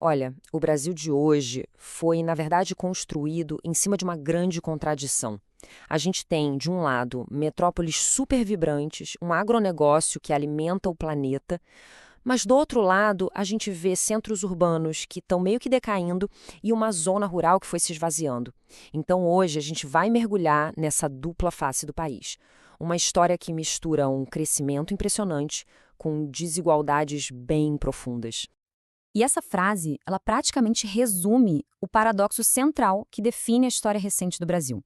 Olha, o Brasil de hoje foi, na verdade, construído em cima de uma grande contradição. A gente tem, de um lado, metrópoles super vibrantes, um agronegócio que alimenta o planeta, mas do outro lado, a gente vê centros urbanos que estão meio que decaindo e uma zona rural que foi se esvaziando. Então, hoje, a gente vai mergulhar nessa dupla face do país. Uma história que mistura um crescimento impressionante com desigualdades bem profundas. E essa frase, ela praticamente resume o paradoxo central que define a história recente do Brasil.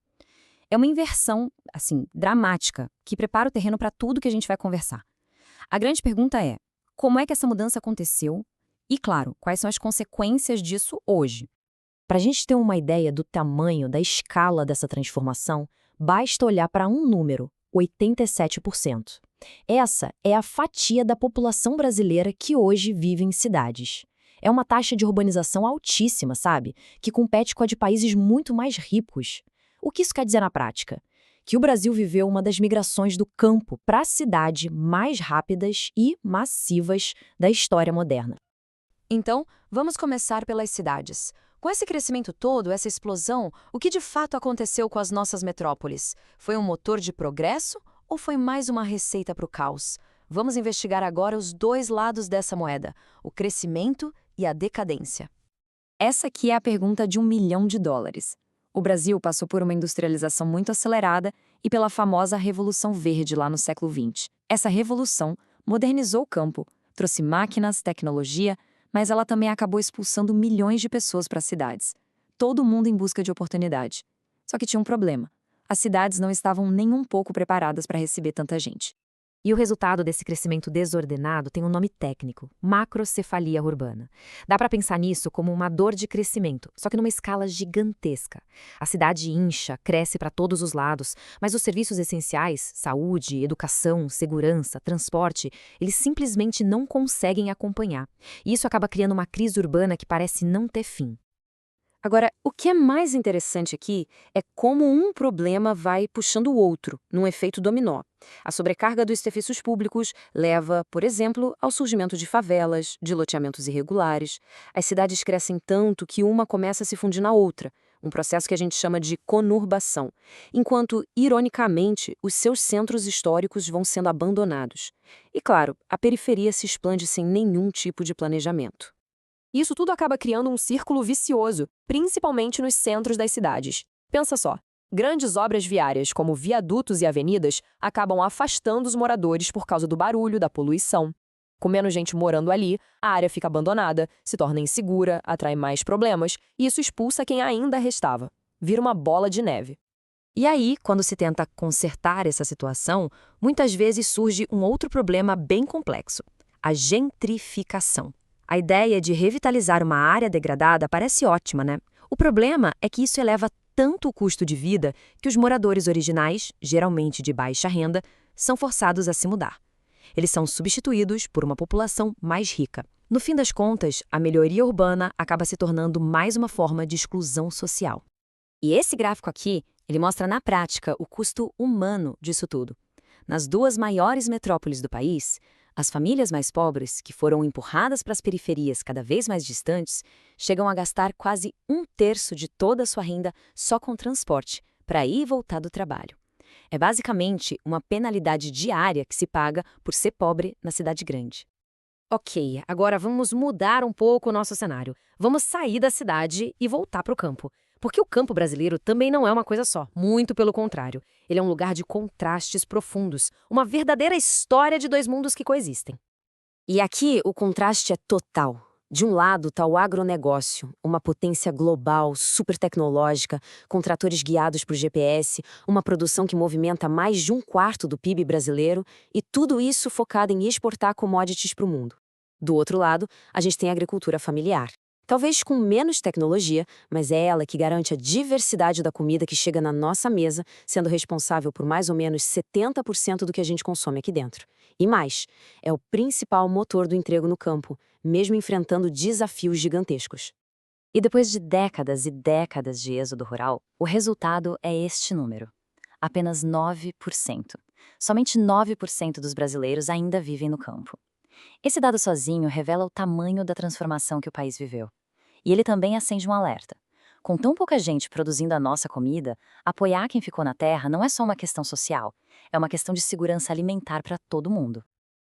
É uma inversão, assim, dramática, que prepara o terreno para tudo que a gente vai conversar. A grande pergunta é: como é que essa mudança aconteceu? E, claro, quais são as consequências disso hoje? Para a gente ter uma ideia do tamanho, da escala dessa transformação, basta olhar para um número: 87%. Essa é a fatia da população brasileira que hoje vive em cidades. É uma taxa de urbanização altíssima, sabe? Que compete com a de países muito mais ricos. O que isso quer dizer na prática? Que o Brasil viveu uma das migrações do campo para a cidade mais rápidas e massivas da história moderna. Então, vamos começar pelas cidades. Com esse crescimento todo, essa explosão, o que de fato aconteceu com as nossas metrópoles? Foi um motor de progresso ou foi mais uma receita para o caos? Vamos investigar agora os dois lados dessa moeda, o crescimento e a decadência. Essa aqui é a pergunta de US$ 1 milhão. O Brasil passou por uma industrialização muito acelerada e pela famosa Revolução Verde lá no século XX. Essa revolução modernizou o campo, trouxe máquinas, tecnologia, mas ela também acabou expulsando milhões de pessoas para as cidades. Todo mundo em busca de oportunidade. Só que tinha um problema. As cidades não estavam nem um pouco preparadas para receber tanta gente. E o resultado desse crescimento desordenado tem um nome técnico: macrocefalia urbana. Dá para pensar nisso como uma dor de crescimento, só que numa escala gigantesca. A cidade incha, cresce para todos os lados, mas os serviços essenciais, saúde, educação, segurança, transporte, eles simplesmente não conseguem acompanhar. E isso acaba criando uma crise urbana que parece não ter fim. Agora, o que é mais interessante aqui é como um problema vai puxando o outro, num efeito dominó. A sobrecarga dos serviços públicos leva, por exemplo, ao surgimento de favelas, de loteamentos irregulares. As cidades crescem tanto que uma começa a se fundir na outra, um processo que a gente chama de conurbação, enquanto, ironicamente, os seus centros históricos vão sendo abandonados. E, claro, a periferia se expande sem nenhum tipo de planejamento. Isso tudo acaba criando um círculo vicioso, principalmente nos centros das cidades. Pensa só, grandes obras viárias, como viadutos e avenidas, acabam afastando os moradores por causa do barulho, da poluição. Com menos gente morando ali, a área fica abandonada, se torna insegura, atrai mais problemas, e isso expulsa quem ainda restava. Vira uma bola de neve. E aí, quando se tenta consertar essa situação, muitas vezes surge um outro problema bem complexo: a gentrificação. A ideia de revitalizar uma área degradada parece ótima, né? O problema é que isso eleva tanto o custo de vida que os moradores originais, geralmente de baixa renda, são forçados a se mudar. Eles são substituídos por uma população mais rica. No fim das contas, a melhoria urbana acaba se tornando mais uma forma de exclusão social. E esse gráfico aqui, ele mostra na prática o custo humano disso tudo. Nas duas maiores metrópoles do país, as famílias mais pobres, que foram empurradas para as periferias cada vez mais distantes, chegam a gastar quase 1/3 de toda a sua renda só com transporte, para ir e voltar do trabalho. É basicamente uma penalidade diária que se paga por ser pobre na cidade grande. Ok, agora vamos mudar um pouco o nosso cenário. Vamos sair da cidade e voltar para o campo. Porque o campo brasileiro também não é uma coisa só, muito pelo contrário. Ele é um lugar de contrastes profundos, uma verdadeira história de dois mundos que coexistem. E aqui o contraste é total. De um lado está o agronegócio, uma potência global, super tecnológica, com tratores guiados por GPS, uma produção que movimenta mais de 1/4 do PIB brasileiro, e tudo isso focado em exportar commodities para o mundo. Do outro lado, a gente tem a agricultura familiar. Talvez com menos tecnologia, mas é ela que garante a diversidade da comida que chega na nossa mesa, sendo responsável por mais ou menos 70% do que a gente consome aqui dentro. E mais, é o principal motor do emprego no campo, mesmo enfrentando desafios gigantescos. E depois de décadas e décadas de êxodo rural, o resultado é este número: apenas 9%. Somente 9% dos brasileiros ainda vivem no campo. Esse dado sozinho revela o tamanho da transformação que o país viveu. E ele também acende um alerta. Com tão pouca gente produzindo a nossa comida, apoiar quem ficou na terra não é só uma questão social, é uma questão de segurança alimentar para todo mundo.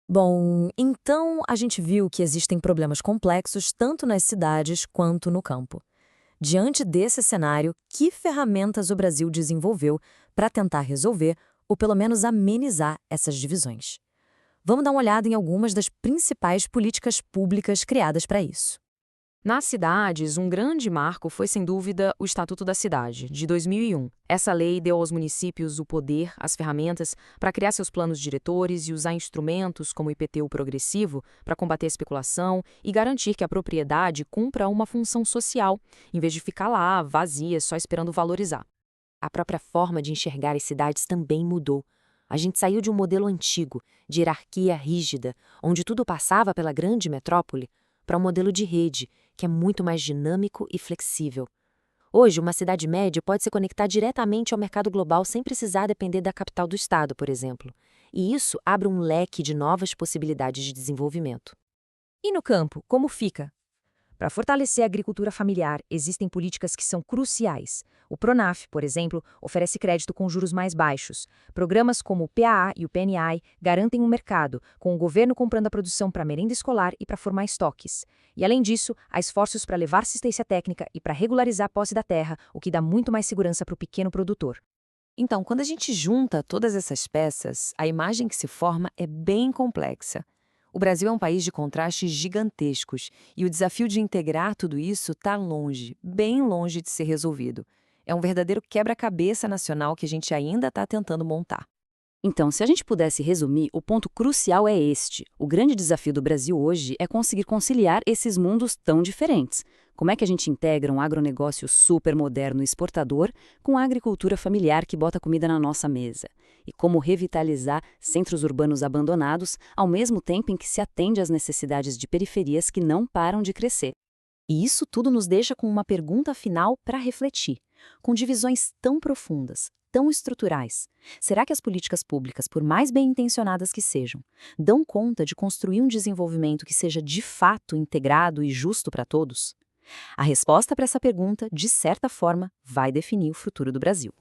Bom, então a gente viu que existem problemas complexos tanto nas cidades quanto no campo. Diante desse cenário, que ferramentas o Brasil desenvolveu para tentar resolver ou pelo menos amenizar essas divisões? Vamos dar uma olhada em algumas das principais políticas públicas criadas para isso. Nas cidades, um grande marco foi, sem dúvida, o Estatuto da Cidade, de 2001. Essa lei deu aos municípios o poder, as ferramentas, para criar seus planos diretores e usar instrumentos como o IPTU progressivo para combater a especulação e garantir que a propriedade cumpra uma função social, em vez de ficar lá, vazia, só esperando valorizar. A própria forma de enxergar as cidades também mudou. A gente saiu de um modelo antigo, de hierarquia rígida, onde tudo passava pela grande metrópole, para um modelo de rede, que é muito mais dinâmico e flexível. Hoje, uma cidade média pode se conectar diretamente ao mercado global sem precisar depender da capital do estado, por exemplo. E isso abre um leque de novas possibilidades de desenvolvimento. E no campo, como fica? Para fortalecer a agricultura familiar, existem políticas que são cruciais. O Pronaf, por exemplo, oferece crédito com juros mais baixos. Programas como o PAA e o PNI garantem um mercado, com o governo comprando a produção para merenda escolar e para formar estoques. E, além disso, há esforços para levar assistência técnica e para regularizar a posse da terra, o que dá muito mais segurança para o pequeno produtor. Então, quando a gente junta todas essas peças, a imagem que se forma é bem complexa. O Brasil é um país de contrastes gigantescos e o desafio de integrar tudo isso está longe, bem longe de ser resolvido. É um verdadeiro quebra-cabeça nacional que a gente ainda está tentando montar. Então, se a gente pudesse resumir, o ponto crucial é este. O grande desafio do Brasil hoje é conseguir conciliar esses mundos tão diferentes. Como é que a gente integra um agronegócio super moderno e exportador com a agricultura familiar que bota comida na nossa mesa? E como revitalizar centros urbanos abandonados, ao mesmo tempo em que se atende às necessidades de periferias que não param de crescer? E isso tudo nos deixa com uma pergunta final para refletir. Com divisões tão profundas, tão estruturais, será que as políticas públicas, por mais bem intencionadas que sejam, dão conta de construir um desenvolvimento que seja de fato integrado e justo para todos? A resposta para essa pergunta, de certa forma, vai definir o futuro do Brasil.